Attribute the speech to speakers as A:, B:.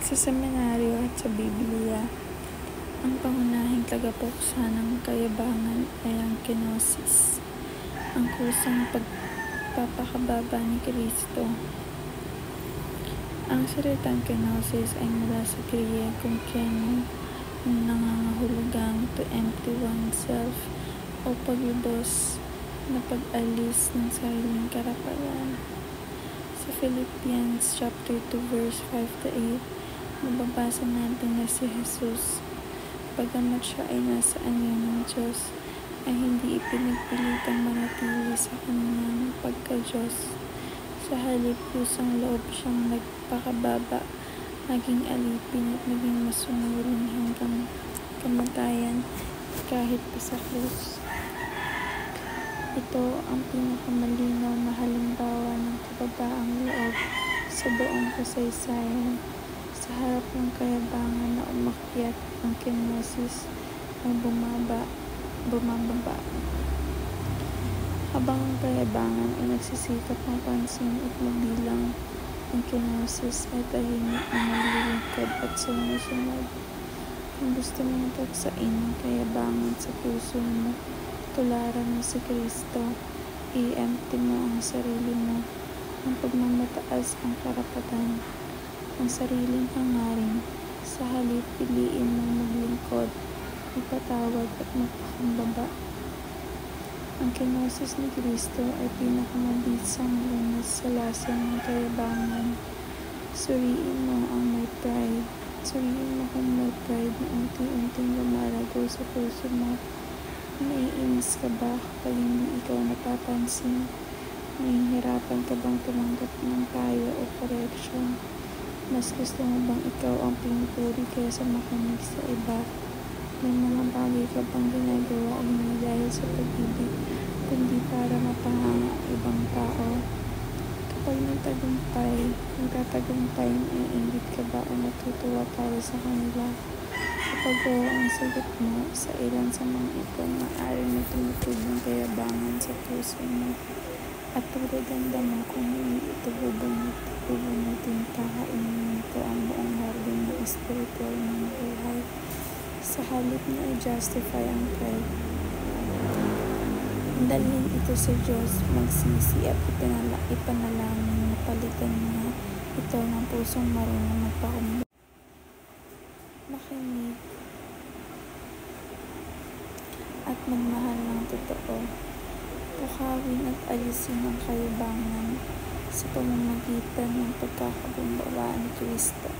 A: Sa seminaryo at sa Biblia, ang pangunahing tagapuksa ng kayabangan ay ang kenosis, ang kusang pagpapakababa ni Kristo. Ang salitang kenosis ay mula sa Griegong keno, nangangahulugang to empty oneself o paglubos na pag-alis ng sariling karapatan. Sa Philippians chapter 2 verse 5-8, mababasa natin na si Jesus, bagamat siya ay nasa anyo ng Diyos, ay hindi ipinagpilitang manatili sa kanyang pagka-Diyos. Sa halip, kusang loob siyang nagpakababa, naging alipin at naging masunurin hanggang kamatayan kahit pa sa krus. Ito ang pinakamalinaw na halimbawa ng kababaang loob sa buong kasaysayan. Sa harap ng kayabangan na umakyat, ang kenosis ay bumababa. Habang ang kayabangan ay nagsisikap mapansin at mabilang, ang kenosis ay tahimik na naglilingkod at sumusunod. Kung gusto mong tuksain ang kayabangan sa puso mo, tularan mo si Kristo, i-empty mo ang sarili mo, ang pagmamataas ang karapatan, ang sariling hangarin. Sa halip, piliin mong maglingkod, ipatawad at magpakumbaba. Ang kenosis ni Kristo ay pinakamabisang lunas sa lason ng kayabangan. Suriin mo ang may pride. Suriin mo kung may pride na unti-unting lumalago sa puso mo. Naiinis ka ba kapag hindi ikaw napapansin? Nahihirapan ka bang tumanggap ng payo o koreksyon? Mas gusto mo bang ikaw ang pinupuri kaysa makinig sa iba? May mga bagay ka bang ginagawa hindi dahil sa pag-ibig, kundi para mapahanga ang ibang tao? Kapag nagtatagumpay, naiingit ka ba o natutuwa para sa kanila? Kapag oo ang sagot mo, sa ilan sa mga ito, maaaring na tumutog ng kayabangan sa puso mo. At turadanda mo kung hindi ito bubunutin, kakainin nito ang buong hardin ng espiritual ng buhay. Sa halip na i-justify ang pride, dalhin ito sa Diyos, magsisi at ipanalangin na palitan niya ito ng pusong marunong magpakumbaba. Makinig at magmahal ng totoo. Pukawin at alisin ang kayabangan sa pamamagitan ng pagkakabumbaba ni Kristo.